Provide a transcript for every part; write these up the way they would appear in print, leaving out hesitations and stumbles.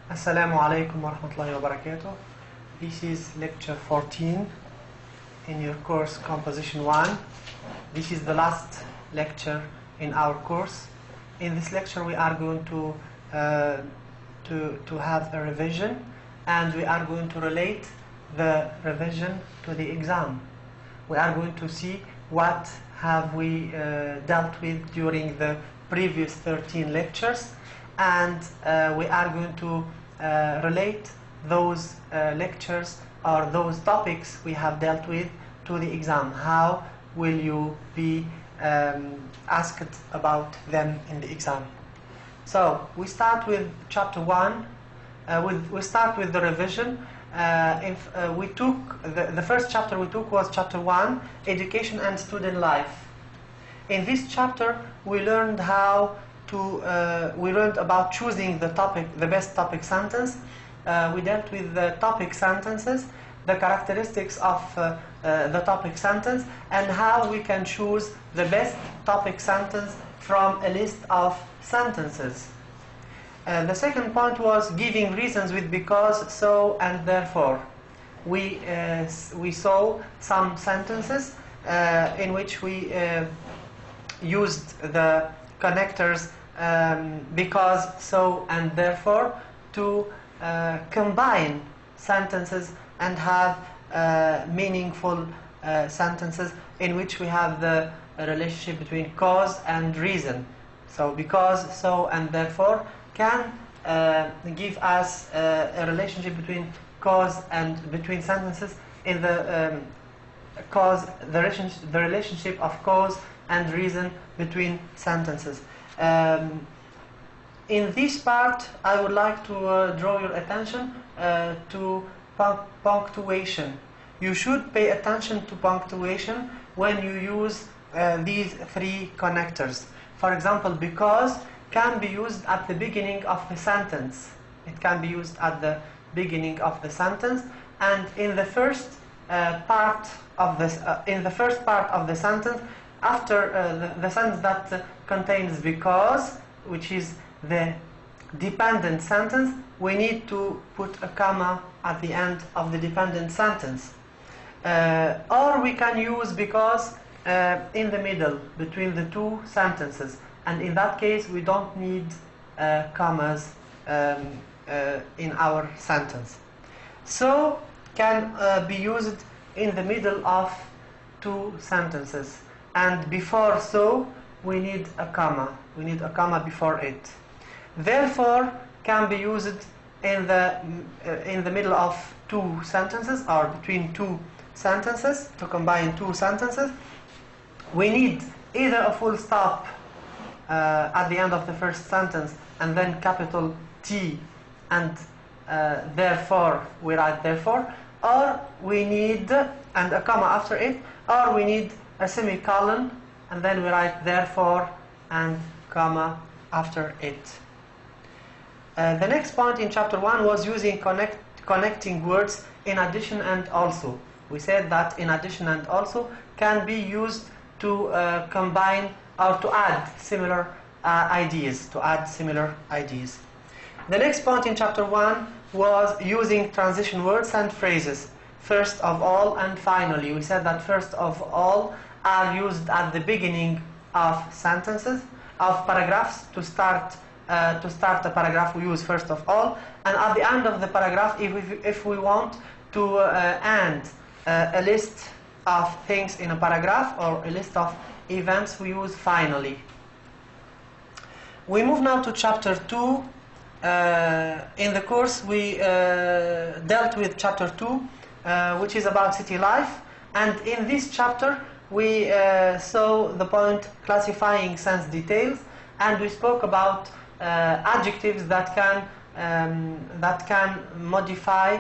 Assalamu alaikum wa rahmatullahi wa barakatuh. This is lecture 14 in your course Composition 1. This is the last lecture in our course. In this lecture we are going to have a revision, and we are going to relate the revision to the exam. We are going to see what have we dealt with during the previous 13 lectures, and we are going to relate those lectures or those topics we have dealt with to the exam. How will you be asked about them in the exam? So we start with chapter 1. We start with the revision. We took the first chapter we took was chapter 1, Education and Student Life. In this chapter we learned we learned about choosing the best topic sentence. We dealt with the topic sentences, the characteristics of the topic sentence, and how we can choose the best topic sentence from a list of sentences. The second point was giving reasons with because, so, and therefore. We saw some sentences in which we used the connectors because, so, and therefore to combine sentences and have meaningful sentences in which we have the relationship between cause and reason. So because, so, and therefore can give us a relationship between cause and between sentences in the the relationship of cause and reason between sentences. In this part, I would like to draw your attention to punctuation. You should pay attention to punctuation when you use these three connectors. For example, because can be used at the beginning of the sentence. It can be used at the beginning of the sentence, and in the first part of the sentence, after the sentence that contains because, which is the dependent sentence, we need to put a comma at the end of the dependent sentence. Or we can use because in the middle between the two sentences, and in that case we don't need commas in our sentence. So can be used in the middle of two sentences, and before so we need a comma. We need a comma before it. Therefore can be used in the middle of two sentences or between two sentences to combine two sentences. We need either a full stop at the end of the first sentence and then capital T, and therefore we write therefore, or we need and a comma after it, or we need a semicolon and then we write therefore and comma after it. The next point in chapter 1 was using connecting words in addition and also. We said that in addition and also can be used to combine or to add similar ideas. The next point in chapter 1 was using transition words and phrases. First of all and finally. We said that first of all are used at the beginning of sentences, of paragraphs. To start a paragraph we use first of all, and at the end of the paragraph, if we want to end a list of things in a paragraph or a list of events, we use finally. We move now to chapter 2. In the course we dealt with chapter 2, which is about city life, and in this chapter we saw the point classifying sense details, and we spoke about adjectives that can modify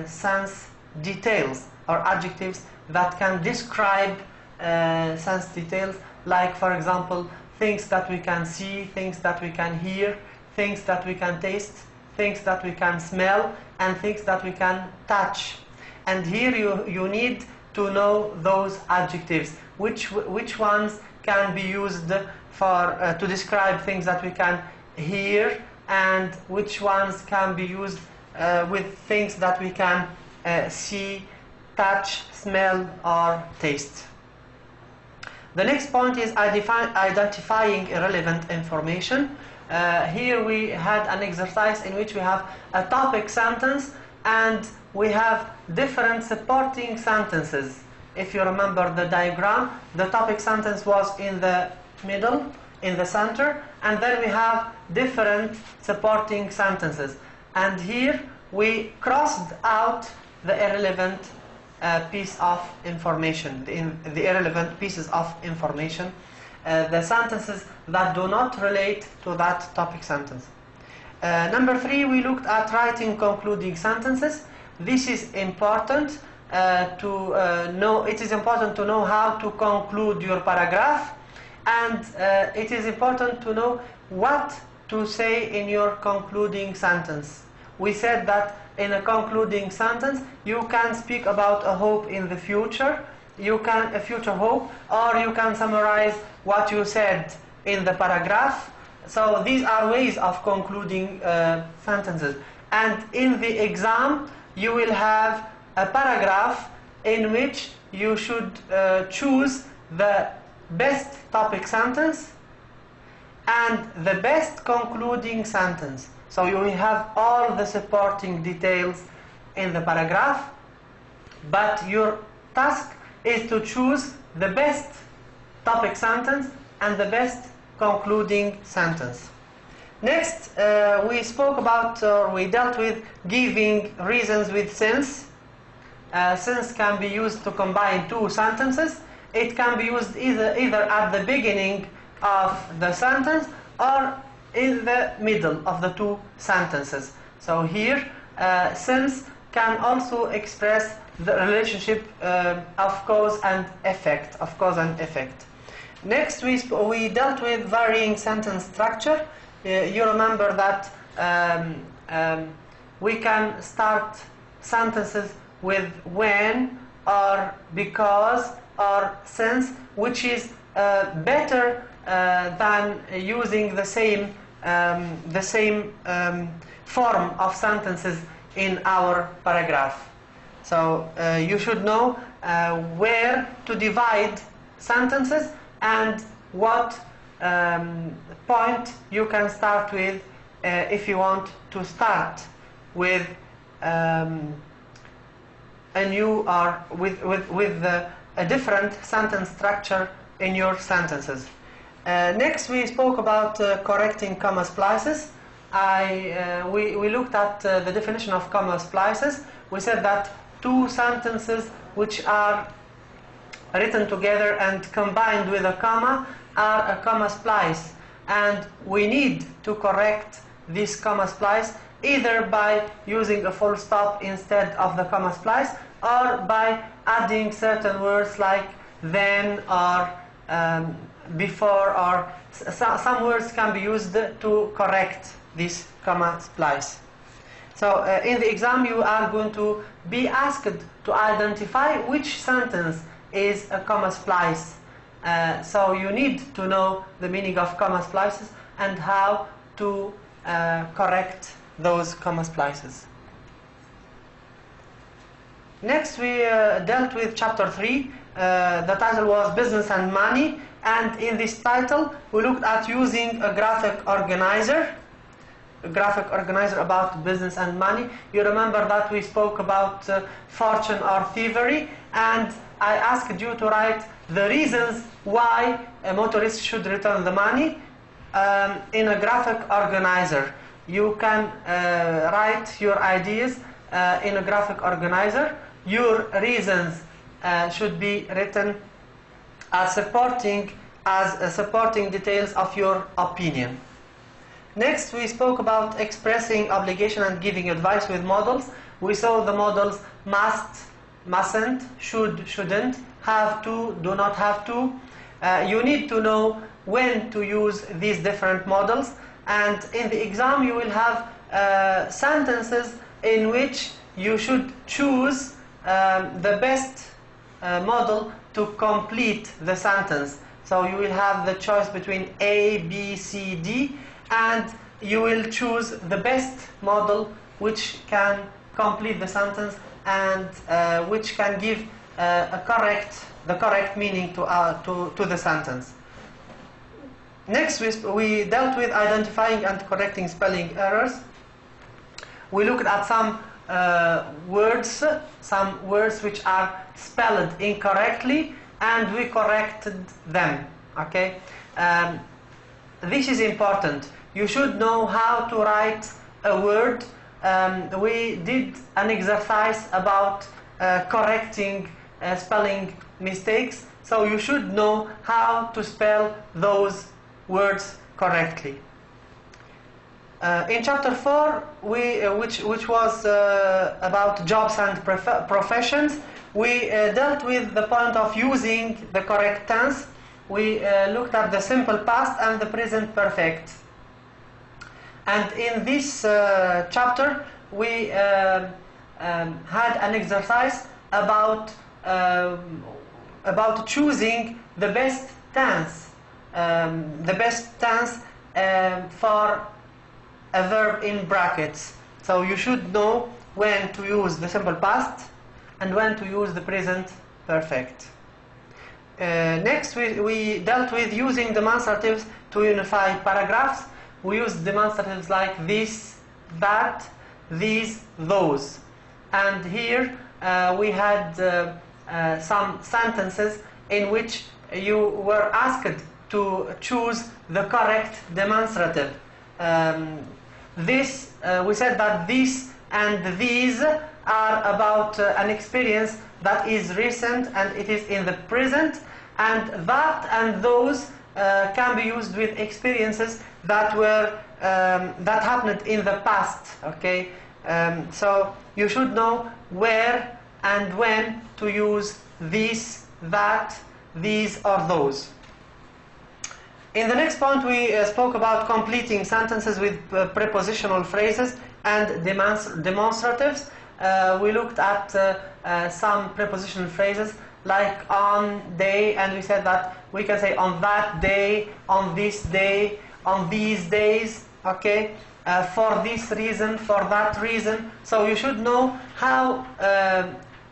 sense details, or adjectives that can describe sense details, like for example things that we can see, things that we can hear, things that we can taste, things that we can smell, and things that we can touch. And here you need to know those adjectives, which ones can be used for to describe things that we can hear, and which ones can be used with things that we can see, touch, smell, or taste. The next point is identifying irrelevant information. Here we had an exercise in which we have a topic sentence and we have different supporting sentences. If you remember the diagram, the topic sentence was in the middle, in the center, and then we have different supporting sentences. And here we crossed out the irrelevant piece of information, the irrelevant pieces of information, the sentences that do not relate to that topic sentence. Number 3, we looked at writing concluding sentences. This is important to know. It is important to know how to conclude your paragraph, and it is important to know what to say in your concluding sentence. We said that in a concluding sentence you can speak about a hope in the future, a future hope, or you can summarize what you said in the paragraph. So these are ways of concluding sentences. And in the exam you will have a paragraph in which you should choose the best topic sentence and the best concluding sentence. So you will have all the supporting details in the paragraph, but your task is to choose the best topic sentence and the best concluding sentence. Next, we spoke about, we dealt with giving reasons with since. Since can be used to combine two sentences. It can be used either at the beginning of the sentence or in the middle of the two sentences. So here, since can also express the relationship of cause and effect. Next, we dealt with varying sentence structure. You remember that we can start sentences with when or because or since, which is better than using the same form of sentences in our paragraph. So you should know where to divide sentences and what point you can start with if you want to start with a new or with a different sentence structure in your sentences. Next, we spoke about correcting comma splices. We looked at the definition of comma splices. We said that two sentences which are written together and combined with a comma are a comma splice, and we need to correct this comma splice either by using a full stop instead of the comma splice or by adding certain words like then or before, or some words can be used to correct this comma splice. So in the exam you are going to be asked to identify which sentence is a comma splice. So you need to know the meaning of comma splices and how to correct those comma splices. Next, we dealt with chapter 3. The title was Business and Money, and in this title we looked at using a graphic organizer about business and money. You remember that we spoke about fortune or thievery, and I asked you to write the reasons why a motorist should return the money in a graphic organizer. You can write your ideas in a graphic organizer. Your reasons should be written as supporting details of your opinion. Next, we spoke about expressing obligation and giving advice with models. We saw the models must, mustn't, should, shouldn't, have to, do not have to. You need to know when to use these different models, and in the exam you will have sentences in which you should choose the best model to complete the sentence. So you will have the choice between A, B, C, D, and you will choose the best model which can complete the sentence and which can give the correct meaning to the sentence. Next, we dealt with identifying and correcting spelling errors. We looked at some words which are spelled incorrectly, and we corrected them. Okay, this is important. You should know how to write a word. We did an exercise about correcting spelling mistakes, so you should know how to spell those words correctly. In chapter 4, which was about jobs and professions, we dealt with the point of using the correct tense. We looked at the simple past and the present perfect. And in this chapter, we had an exercise about choosing the best tense. For a verb in brackets. So you should know when to use the simple past and when to use the present perfect. Next, we dealt with using demonstratives to unify paragraphs. We used demonstratives like this, that, these, those. And here we had some sentences in which you were asked to choose the correct demonstrative. We said that this and these are about an experience that is recent and it is in the present, and that and those can be used with experiences that were that happened in the past. Okay, so you should know where and when to use this, that, these, or those. In the next point, we spoke about completing sentences with prepositional phrases and demonstratives. We looked at some prepositional phrases like on, day, and we said that we can say on that day, on this day, on these days, okay, for this reason, for that reason. So you should know how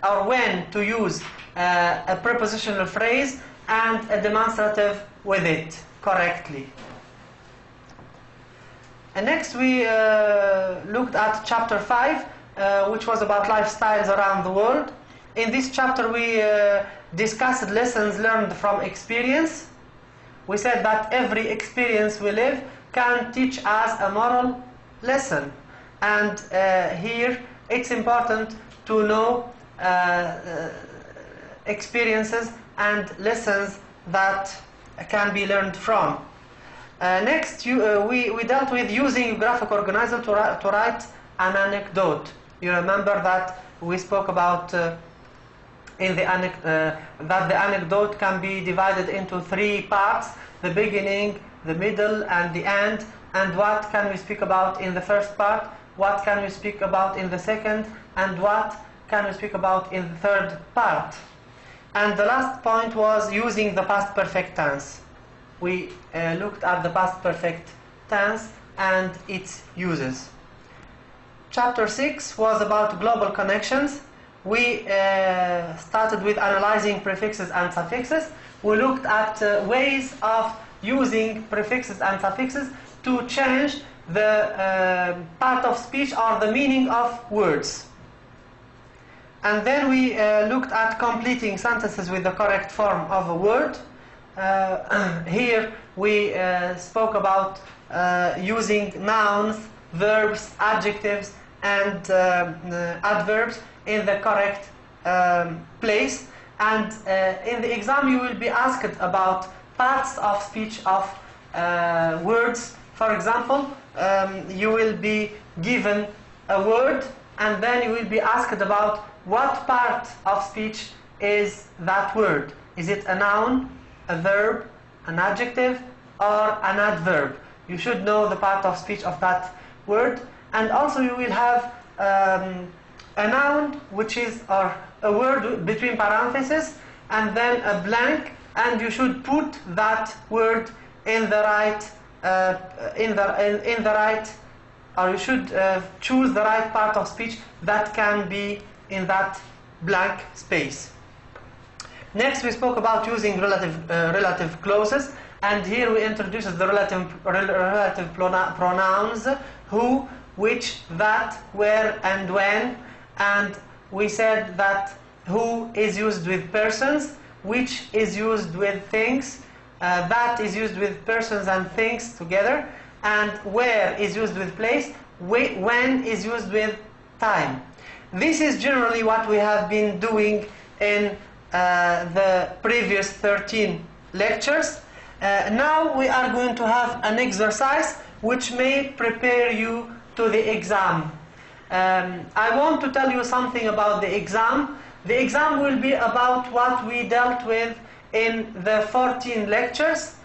or when to use a prepositional phrase and a demonstrative with it correctly. And next we looked at chapter 5, which was about lifestyles around the world. In this chapter we discussed lessons learned from experience. We said that every experience we live can teach us a moral lesson. And here it's important to know experiences and lessons that can be learned from. Next, we dealt with using graphic organizer to write an anecdote. You remember that we spoke about that the anecdote can be divided into 3 parts: the beginning, the middle, and the end. And what can we speak about in the first part? What can we speak about in the second? And what can we speak about in the third part? And the last point was using the past perfect tense. We looked at the past perfect tense and its uses. Chapter 6 was about global connections. We started with analyzing prefixes and suffixes. We looked at ways of using prefixes and suffixes to change the part of speech or the meaning of words. And then we looked at completing sentences with the correct form of a word. Here we spoke about using nouns, verbs, adjectives, and adverbs in the correct place. And in the exam you will be asked about parts of speech of words. For example, you will be given a word and then you will be asked about what part of speech is that word. Is it a noun, a verb, an adjective, or an adverb? You should know the part of speech of that word. And also you will have a noun, which is or a word between parentheses, and then a blank, and you should put that word in the right in the right, or you should choose the right part of speech that can be in that blank space. Next, we spoke about using relative clauses, and here we introduced the relative pronouns: who, which, that, where, and when. And we said that who is used with persons, which is used with things, that is used with persons and things together, and where is used with place, when is used with time. This is generally what we have been doing in the previous 13 lectures. Now we are going to have an exercise which may prepare you to the exam. I want to tell you something about the exam. The exam will be about what we dealt with in the 14 lectures.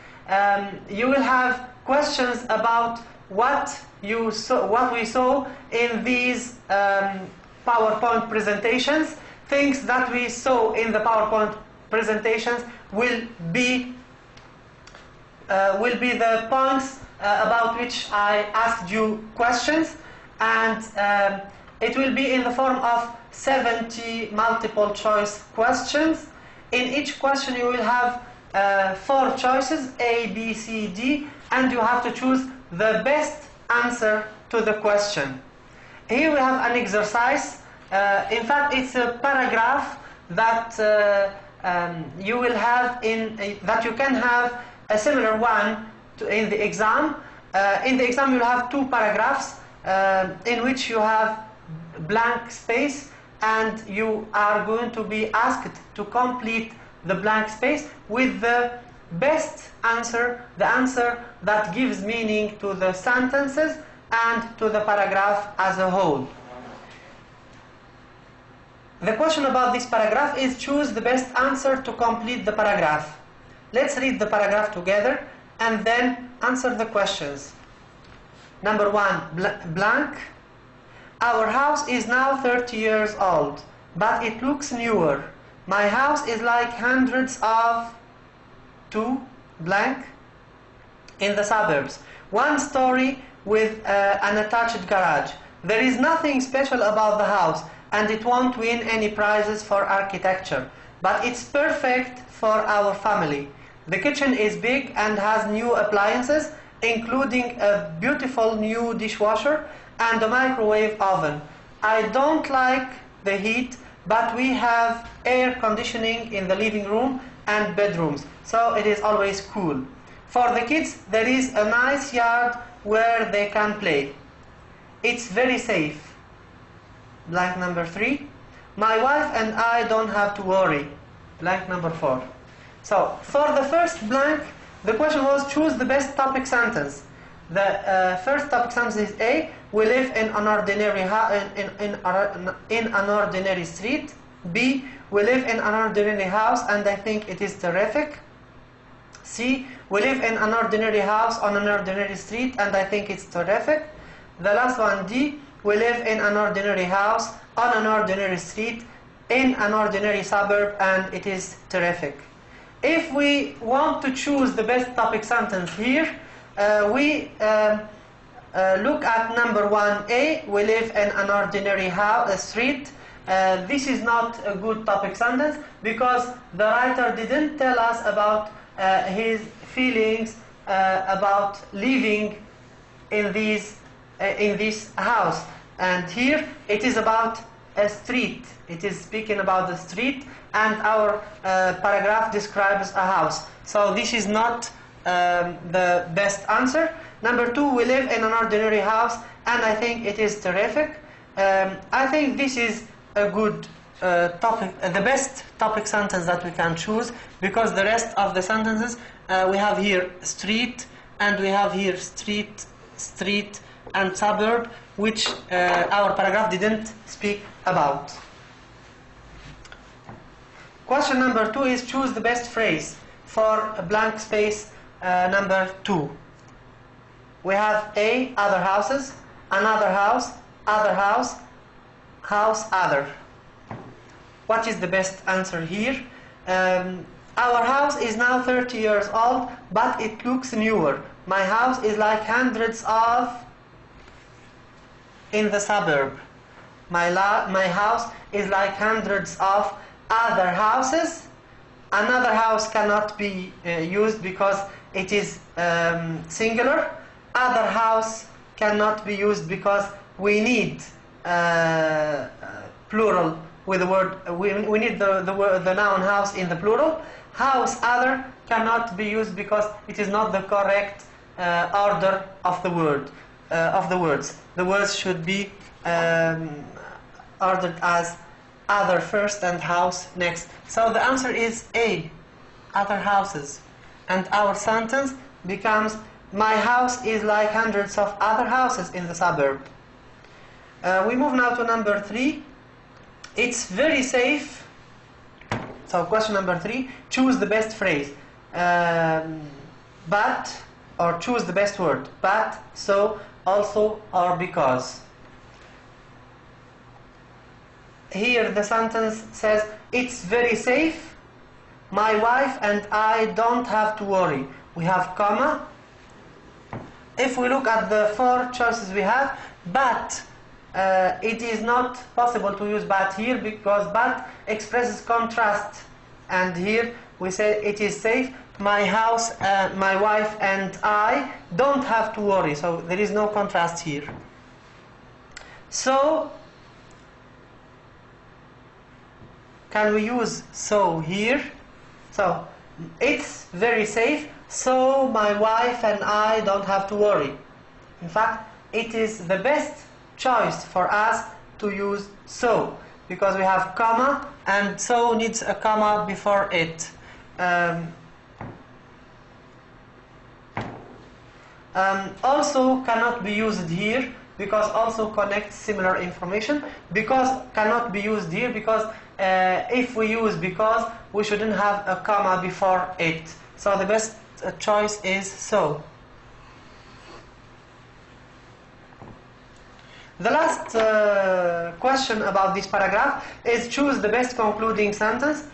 You will have questions about what we saw in these PowerPoint presentations. Things that we saw in the PowerPoint presentations will be the points about which I asked you questions, and it will be in the form of 70 multiple choice questions. In each question you will have 4 choices, A, B, C, D, and you have to choose the best answer to the question. Here we have an exercise. In fact, it's a paragraph that you will have that you can have a similar one in the exam. In the exam, you'll have 2 paragraphs in which you have blank space, and you are going to be asked to complete the blank space with the best answer, the answer that gives meaning to the sentences and to the paragraph as a whole. The question about this paragraph is: choose the best answer to complete the paragraph. Let's read the paragraph together and then answer the questions. Number 1, blank. Our house is now 30 years old, but it looks newer. My house is like hundreds of 2, blank, in the suburbs. 1 story with an attached garage. There is nothing special about the house, and it won't win any prizes for architecture, but it's perfect for our family. The kitchen is big and has new appliances, including a beautiful new dishwasher and a microwave oven. I don't like the heat, but we have air conditioning in the living room and bedrooms, so it is always cool. For the kids, there is a nice yard where they can play. It's very safe. Blank number 3. My wife and I don't have to worry. Blank number 4. So, for the first blank, the question was: choose the best topic sentence. The first topic sentence is A. We live in an ordinary in an ordinary street. B. We live in an ordinary house and I think it is terrific. C. We live in an ordinary house on an ordinary street and I think it's terrific. The last one, D. We live in an ordinary house on an ordinary street in an ordinary suburb and it is terrific. If we want to choose the best topic sentence here, we look at number 1A. We live in an ordinary street. This is not a good topic sentence because the writer didn't tell us about his feelings about living in this house. And here it is about a street. It is speaking about the street, and our paragraph describes a house. So this is not the best answer. Number 2, we live in an ordinary house and I think it is terrific. I think this is a good topic, the best topic sentence that we can choose, because the rest of the sentences we have here street, and we have here street and suburb, which our paragraph didn't speak about. Question number 2 is: choose the best phrase for a blank space number 2. We have A, other houses, another house, other house, house, other. What is the best answer here? Our house is now 30 years old, but it looks newer. My house is like hundreds of in the suburb. My house is like hundreds of other houses. Another house cannot be used because it is singular. Other house cannot be used because we need plural with the word. We need the noun house in the plural. House other cannot be used because it is not the correct order of the word of the words. The words should be ordered as other first and house next. So the answer is A, other houses. And our sentence becomes, my house is like hundreds of other houses in the suburb. We move now to number 3. It's very safe. So question number 3, choose the best phrase. But, or choose the best word. But, so, also, or because. Here the sentence says, it's very safe. My wife and I don't have to worry. We have comma. If we look at the 4 choices we have, but it is not possible to use but here because but expresses contrast. And here we say it is safe. My house, my wife and I don't have to worry. So there is no contrast here. So can we use so here? So it's very safe, so my wife and I don't have to worry. In fact, it is the best choice for us to use so, because we have comma, and so needs a comma before it. Also cannot be used here, because also connects similar information. Because cannot be used here, because if we use because, we shouldn't have a comma before it. So the best choice is so. The last question about this paragraph is choose the best concluding sentence.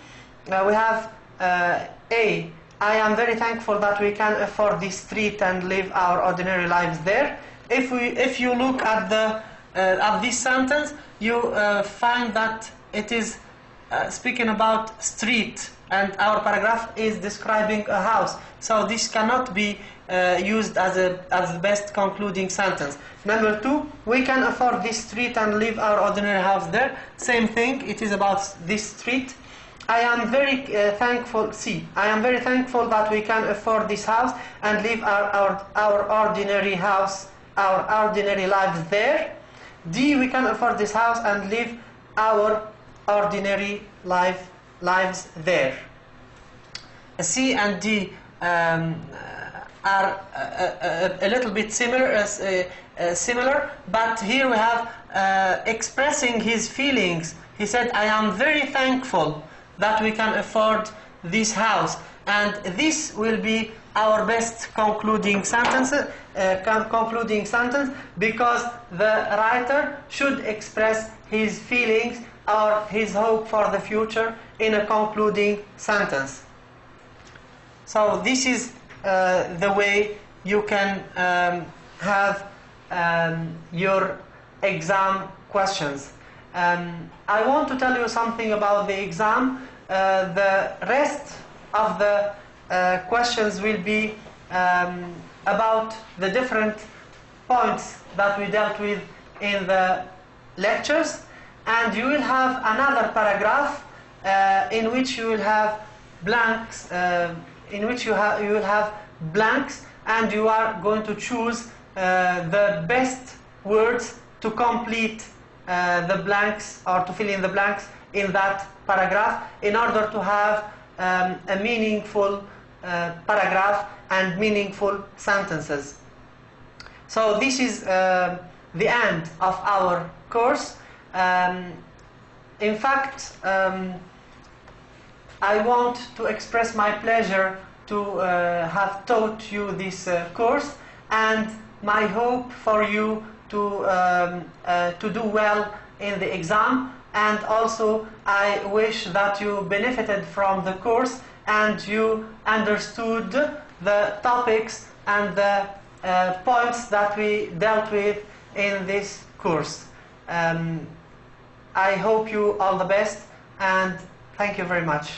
We have A, I am very thankful that we can afford this street and live our ordinary lives there. If you look at this sentence, you find that it is speaking about street, and our paragraph is describing a house. So this cannot be used as the best concluding sentence. Number 2, we can afford this street and live our ordinary house there. Same thing, it is about this street. I am very thankful. C, I am very thankful that we can afford this house and live our ordinary house, our ordinary lives there. D, we can afford this house and live our ordinary lives there. C and D are a little bit similar, but here we have expressing his feelings. He said, I am very thankful that we can afford this house, and this will be our best concluding sentence, because the writer should express his feelings or his hope for the future in a concluding sentence. So this is the way you can have your exam questions. I want to tell you something about the exam. The rest of the questions will be about the different points that we dealt with in the lectures, and you will have another paragraph in which you will have blanks, and you are going to choose the best words to complete the blanks, or to fill in the blanks in that paragraph, in order to have a meaningful paragraph and meaningful sentences. So this is the end of our course. In fact, I want to express my pleasure to have taught you this course, and my hope for you to do well in the exam. And also I wish that you benefited from the course and you understood the topics and the points that we dealt with in this course. I hope you all the best, and thank you very much.